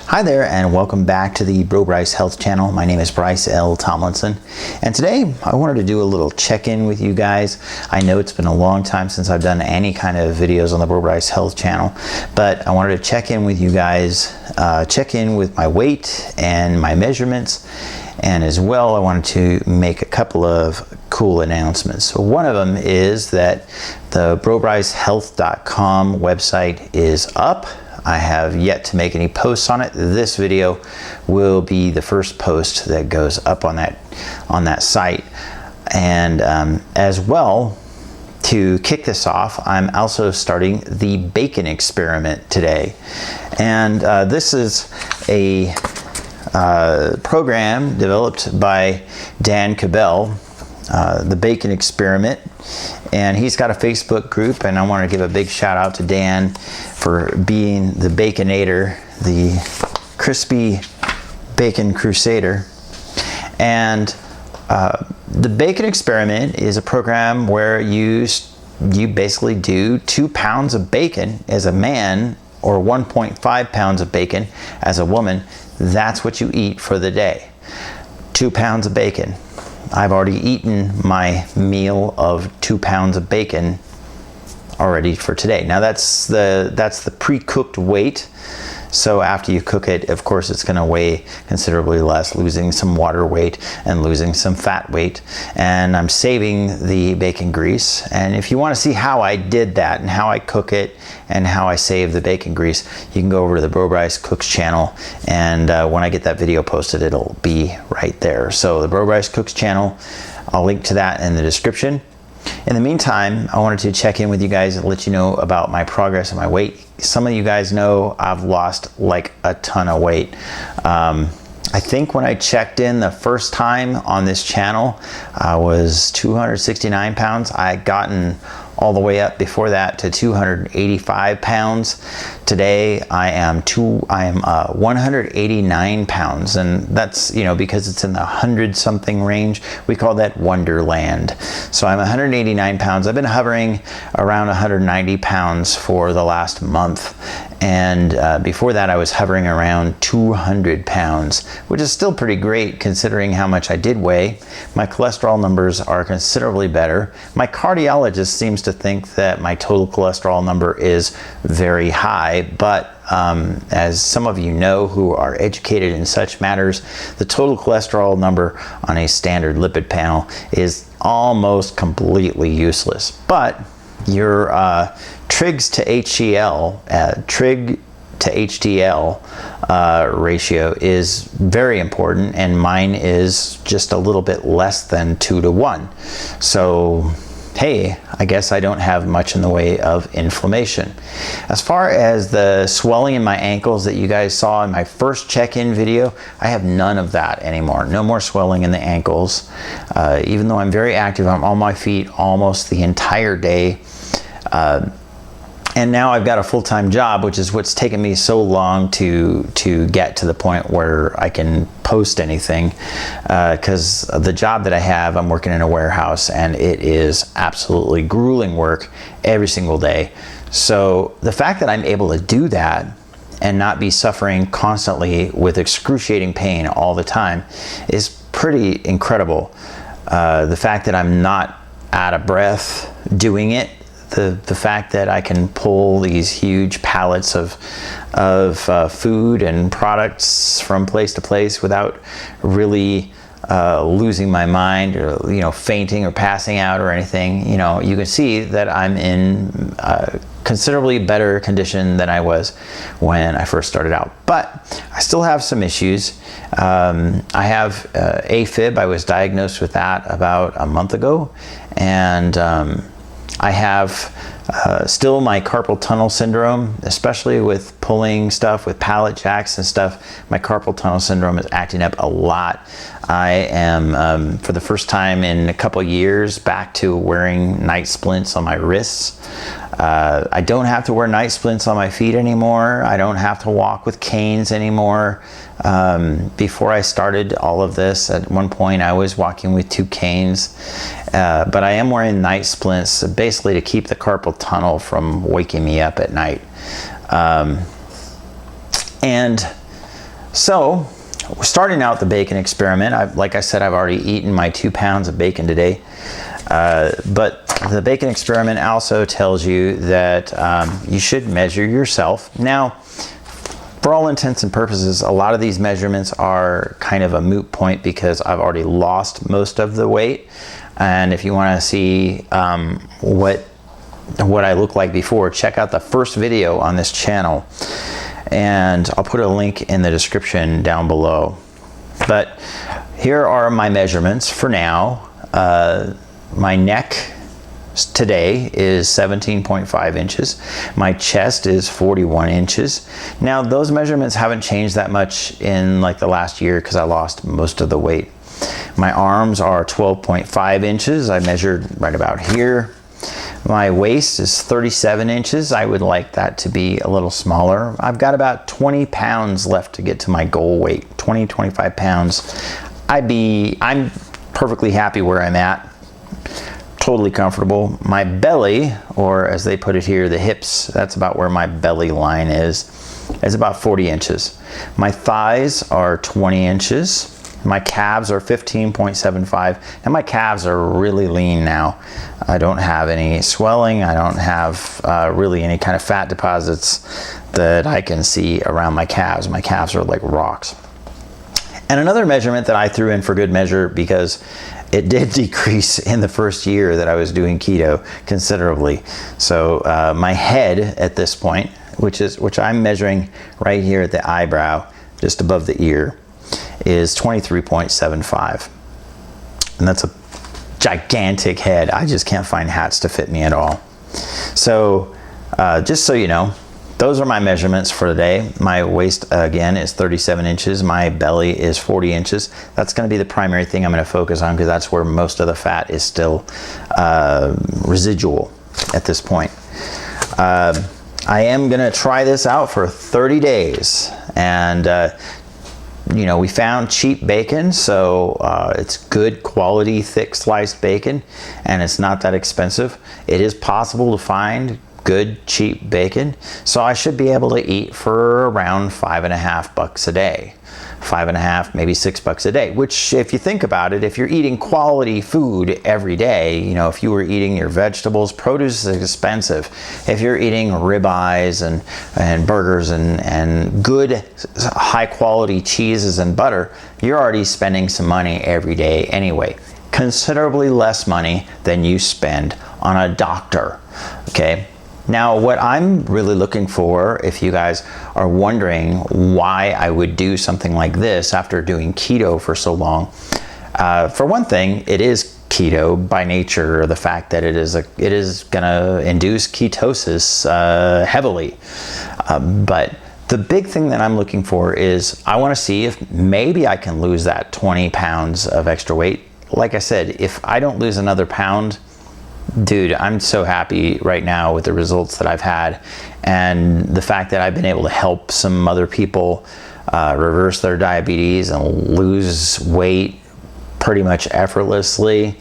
Hi there and welcome back to the BroBryceHealth channel. My name is Bryce L. Tomlinson, and today I wanted to do a little check-in with you guys. I know it's been a long time since I've done any kind of videos on the BroBryceHealth channel, but I wanted to check in with you guys, check in with my weight and my measurements, and as well I wanted to make a couple of cool announcements. So one of them is that the BroBryceHealth.com website is up. I have yet to make any posts on it. This video will be the first post that goes up on that site. And as well, to kick this off, I'm also starting the bacon experiment today. And this is a program developed by Dan Cabell, the bacon experiment, and he's got a Facebook group, and I want to give a big shout out to Dan for being the baconator, the crispy bacon crusader. And the bacon experiment is a program where you basically do 2 pounds of bacon as a man or 1.5 pounds of bacon as a woman. That's what you eat for the day. 2 pounds of bacon. I've already eaten my meal of 2 pounds of bacon already for today. Now that's the pre-cooked weight. So after you cook it, of course, it's going to weigh considerably less, losing some water weight and losing some fat weight. And I'm saving the bacon grease. And if you want to see how I did that and how I cook it and how I save the bacon grease, you can go over to the BroBryce Cooks channel. And when I get that video posted, it'll be right there. So the BroBryce Cooks channel, I'll link to that in the description. In the meantime, I wanted to check in with you guys and let you know about my progress and my weight. Some of you guys know I've lost like a ton of weight. I think when I checked in the first time on this channel, I was 269 pounds. I had gotten all the way up before that to 285 pounds. Today I am 189 pounds, and that's, you know, because it's in the 100-something range, we call that Wonderland. So I'm 189 pounds. I've been hovering around 190 pounds for the last month, and before that I was hovering around 200 pounds, which is still pretty great considering how much I did weigh. My cholesterol numbers are considerably better. My cardiologist seems to think that my total cholesterol number is very high, but as some of you know who are educated in such matters, the total cholesterol number on a standard lipid panel is almost completely useless. But your trigs to HDL, trig to HDL ratio is very important, and mine is just a little bit less than 2 to 1. So hey, I guess I don't have much in the way of inflammation. As far as the swelling in my ankles that you guys saw in my first check-in video, I have none of that anymore. No more swelling in the ankles. Even though I'm very active, I'm on my feet almost the entire day. And now I've got a full-time job, which is what's taken me so long to get to the point where I can post anything, because the job that I have, I'm working in a warehouse, and it is absolutely grueling work every single day. So the fact that I'm able to do that and not be suffering constantly with excruciating pain all the time is pretty incredible. The fact that I'm not out of breath doing it, the fact that I can pull these huge pallets of food and products from place to place without really losing my mind or, you know, fainting or passing out or anything, you know, you can see that I'm in considerably better condition than I was when I first started out. But I still have some issues. I have AFib. I was diagnosed with that about a month ago, and I have still my carpal tunnel syndrome, especially with pulling stuff with pallet jacks and stuff. My carpal tunnel syndrome is acting up a lot. I am, for the first time in a couple years, back to wearing night splints on my wrists. I don't have to wear night splints on my feet anymore. I don't have to walk with canes anymore. Before I started all of this, at one point I was walking with 2 canes, but I am wearing night splints basically to keep the carpal tunnel from waking me up at night. And So, starting out the bacon experiment, like I said, I've already eaten my 2 pounds of bacon today. But the bacon experiment also tells you that you should measure yourself. Now, for all intents and purposes, a lot of these measurements are kind of a moot point because I've already lost most of the weight. And if you want to see what I look like before, check out the first video on this channel. And I'll put a link in the description down below. But here are my measurements for now. My neck today is 17.5 inches. My chest is 41 inches. Now those measurements haven't changed that much in like the last year because I lost most of the weight. My arms are 12.5 inches. I measured right about here. My waist is 37 inches. I would like that to be a little smaller. I've got about 20 pounds left to get to my goal weight, 25 pounds. I'm perfectly happy where I'm at. Totally comfortable. My belly, or as they put it here, the hips, that's about where my belly line is about 40 inches. My thighs are 20 inches. My calves are 15.75, and my calves are really lean now. I don't have any swelling. I don't have really any kind of fat deposits that I can see around my calves. My calves are like rocks. And another measurement that I threw in for good measure, because it did decrease in the first year that I was doing keto considerably. So my head at this point, which I'm measuring right here at the eyebrow, just above the ear, is 23.75. And that's a gigantic head. I just can't find hats to fit me at all. So just so you know, those are my measurements for today. My waist, again, is 37 inches. My belly is 40 inches. That's going to be the primary thing I'm going to focus on because that's where most of the fat is still residual at this point. I am going to try this out for 30 days. And, you know, we found cheap bacon, so it's good quality, thick sliced bacon, and it's not that expensive. It is possible to find good cheap bacon, so I should be able to eat for around $5.50 a day. $5.50, maybe $6 a day, which if you think about it, if you're eating quality food every day, you know, if you were eating your vegetables, produce is expensive. If you're eating ribeyes and burgers and good high quality cheeses and butter, you're already spending some money every day anyway. Considerably less money than you spend on a doctor, okay? Now, what I'm really looking for, if you guys are wondering why I would do something like this after doing keto for so long, for one thing, it is keto by nature, the fact that it is gonna induce ketosis heavily. But the big thing that I'm looking for is I wanna see if maybe I can lose that 20 pounds of extra weight. Like I said, if I don't lose another pound, dude, I'm so happy right now with the results that I've had and the fact that I've been able to help some other people reverse their diabetes and lose weight pretty much effortlessly.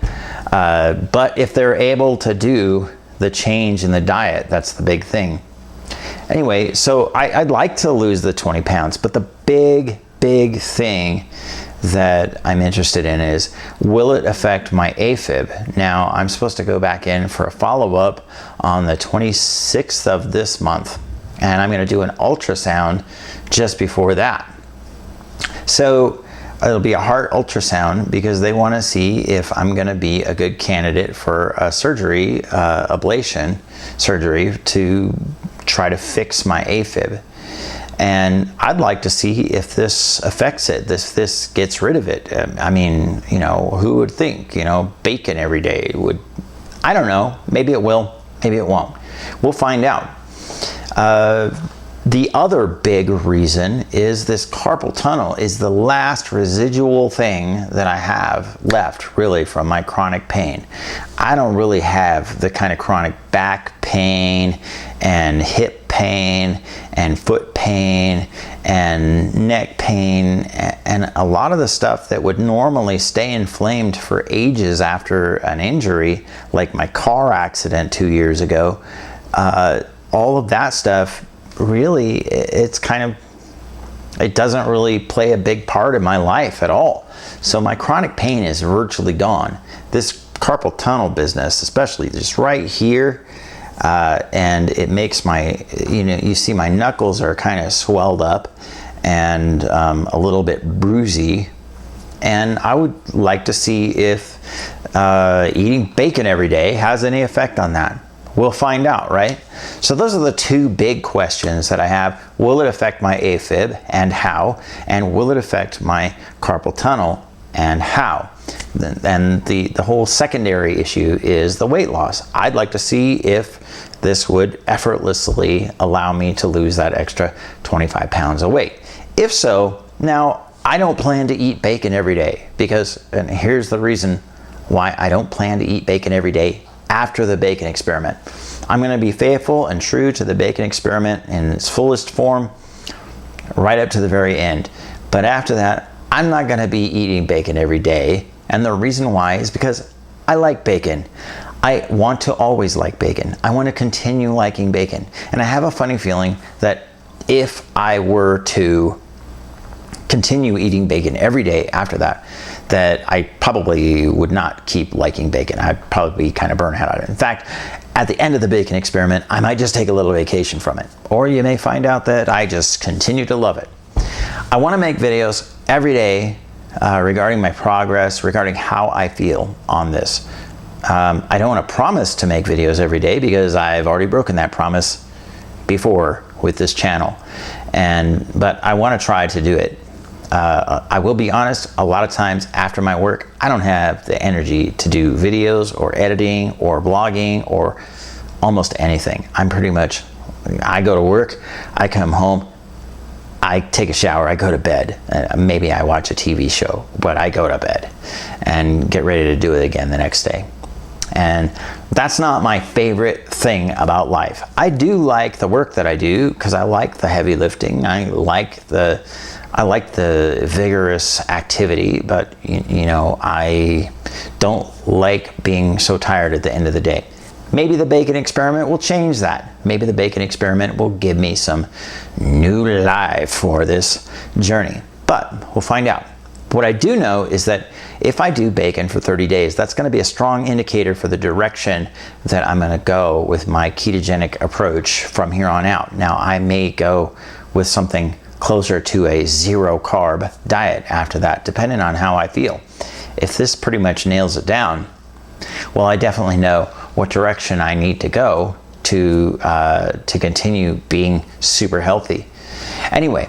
But if they're able to do the change in the diet, that's the big thing. Anyway, so I'd like to lose the 20 pounds, but the big thing that I'm interested in is, will it affect my AFib? Now, I'm supposed to go back in for a follow-up on the 26th of this month, and I'm going to do an ultrasound just before that. So it'll be a heart ultrasound because they want to see if I'm going to be a good candidate for a surgery, ablation surgery, to try to fix my AFib. And I'd like to see if this affects it, this gets rid of it. I mean, you know, who would think, you know, bacon every day would, I don't know, maybe it will, maybe it won't. We'll find out. The other big reason is this carpal tunnel is the last residual thing that I have left really from my chronic pain. I don't really have the kind of chronic back pain and hip pain and foot pain and neck pain and a lot of the stuff that would normally stay inflamed for ages after an injury, like my car accident 2 years ago. All of that stuff, really, it's kind of, It doesn't really play a big part in my life at all. So my chronic pain is virtually gone. This carpal tunnel business, especially just right here, and it makes my, you see my knuckles are kind of swelled up and a little bit bruisey. And I would like to see if eating bacon every day has any effect on that. We'll find out, right? So those are the two big questions that I have. Will it affect my AFib, and how? And will it affect my carpal tunnel, and how? And the whole secondary issue is the weight loss. I'd like to see if this would effortlessly allow me to lose that extra 25 pounds of weight. If so, now I don't plan to eat bacon every day because, and here's the reason why I don't plan to eat bacon every day after the bacon experiment. I'm going to be faithful and true to the bacon experiment in its fullest form right up to the very end. But after that, I'm not going to be eating bacon every day. And the reason why is because I like bacon. I want to always like bacon. I want to continue liking bacon. And I have a funny feeling that if I were to continue eating bacon every day after that, that I probably would not keep liking bacon. I'd probably be kind of burnt out on it. In fact, at the end of the bacon experiment, I might just take a little vacation from it. Or you may find out that I just continue to love it. I want to make videos every day regarding my progress, regarding how I feel on this. I don't want to promise to make videos every day because I've already broken that promise before with this channel. But I want to try to do it. I will be honest, a lot of times after my work, I don't have the energy to do videos or editing or blogging or almost anything. I go to work, I come home, I take a shower, I go to bed. Maybe I watch a TV show, but I go to bed and get ready to do it again the next day. And that's not my favorite thing about life. I do like the work that I do because I like the heavy lifting. I like the vigorous activity, but I don't like being so tired at the end of the day. Maybe the bacon experiment will change that. Maybe the bacon experiment will give me some new life for this journey, but we'll find out. What I do know is that if I do bacon for 30 days, that's going to be a strong indicator for the direction that I'm going to go with my ketogenic approach from here on out. Now, I may go with something closer to a zero carb diet after that, depending on how I feel. If this pretty much nails it down, well, I definitely know what direction I need to go to continue being super healthy. Anyway,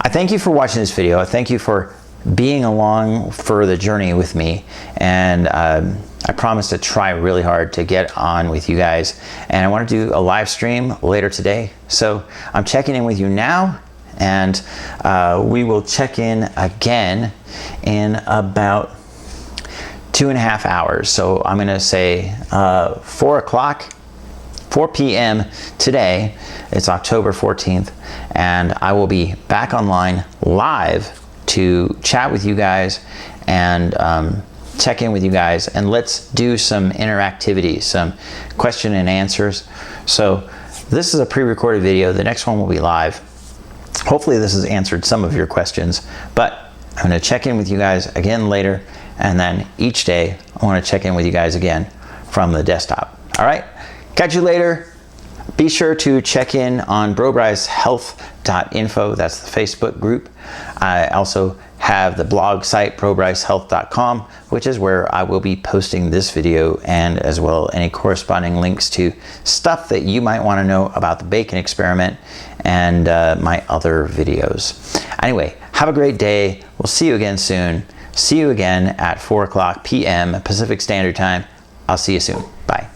I thank you for watching this video. I thank you for being along for the journey with me, and I promise to try really hard to get on with you guys, and I want to do a live stream later today. So I'm checking in with you now, and we will check in again in about 2.5 hours. So I'm going to say 4 p.m. today. It's October 14th, and I will be back online live to chat with you guys and check in with you guys, and let's do some interactivity, some question and answers. So this is a pre-recorded video. The next one will be live. Hopefully this has answered some of your questions, but I'm going to check in with you guys again later, and then each day I want to check in with you guys again from the desktop. All right, catch you later. Be sure to check in on BroBryceHealth.info. That's the Facebook group. I also have the blog site, BroBryceHealth.com, which is where I will be posting this video, and as well any corresponding links to stuff that you might want to know about the bacon experiment and my other videos. Anyway, have a great day. We'll see you again soon. See you again at 4 p.m. Pacific Standard Time. I'll see you soon. Bye.